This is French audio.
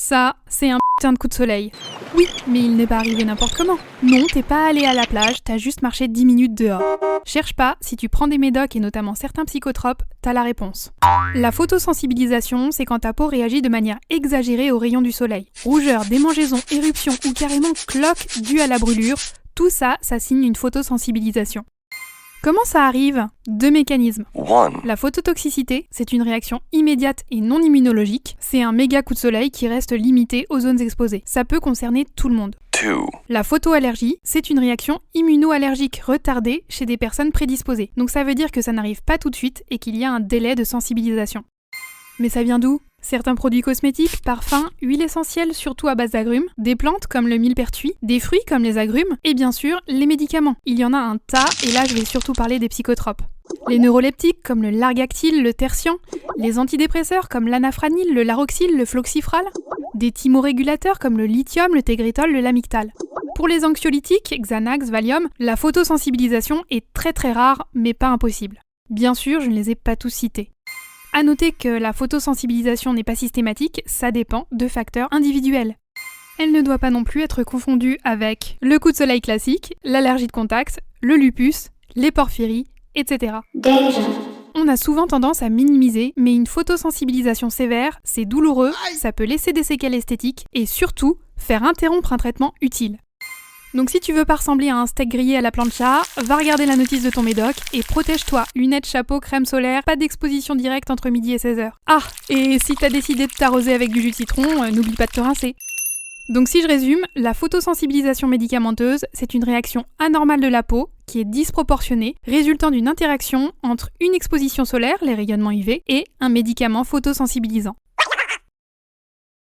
Ça, c'est un putain de coup de soleil. Oui, mais il n'est pas arrivé n'importe comment. Non, t'es pas allé à la plage, t'as juste marché 10 minutes dehors. Cherche pas, si tu prends des médocs et notamment certains psychotropes, t'as la réponse. La photosensibilisation, c'est quand ta peau réagit de manière exagérée aux rayons du soleil. Rougeur, démangeaison, éruption ou carrément cloque due à la brûlure, tout ça, ça signe une photosensibilisation. Comment ça arrive ? 2 mécanismes. La phototoxicité, c'est une réaction immédiate et non immunologique. C'est un méga coup de soleil qui reste limité aux zones exposées. Ça peut concerner tout le monde. La photoallergie, c'est une réaction immunoallergique retardée chez des personnes prédisposées. Donc ça veut dire que ça n'arrive pas tout de suite et qu'il y a un délai de sensibilisation. Mais ça vient d'où ? Certains produits cosmétiques, parfums, huiles essentielles surtout à base d'agrumes, des plantes comme le millepertuis, des fruits comme les agrumes, et bien sûr, les médicaments. Il y en a un tas, et là je vais surtout parler des psychotropes. Les neuroleptiques comme le largactyle, le tertian, les antidépresseurs comme l'anafranil, le laroxyle, le floxifral, des thymorégulateurs comme le lithium, le tegretol, le lamictal. Pour les anxiolytiques, Xanax, Valium, la photosensibilisation est très très rare, mais pas impossible. Bien sûr, je ne les ai pas tous cités. À noter que la photosensibilisation n'est pas systématique, ça dépend de facteurs individuels. Elle ne doit pas non plus être confondue avec le coup de soleil classique, l'allergie de contact, le lupus, les porphyries, etc. On a souvent tendance à minimiser, mais une photosensibilisation sévère, c'est douloureux, ça peut laisser des séquelles esthétiques et surtout faire interrompre un traitement utile. Donc si tu veux pas ressembler à un steak grillé à la plancha, va regarder la notice de ton médoc et protège-toi, lunettes, chapeau, crème solaire, pas d'exposition directe entre midi et 16h. Ah, et si t'as décidé de t'arroser avec du jus de citron, n'oublie pas de te rincer. Donc si je résume, la photosensibilisation médicamenteuse, c'est une réaction anormale de la peau qui est disproportionnée, résultant d'une interaction entre une exposition solaire, les rayonnements UV, et un médicament photosensibilisant.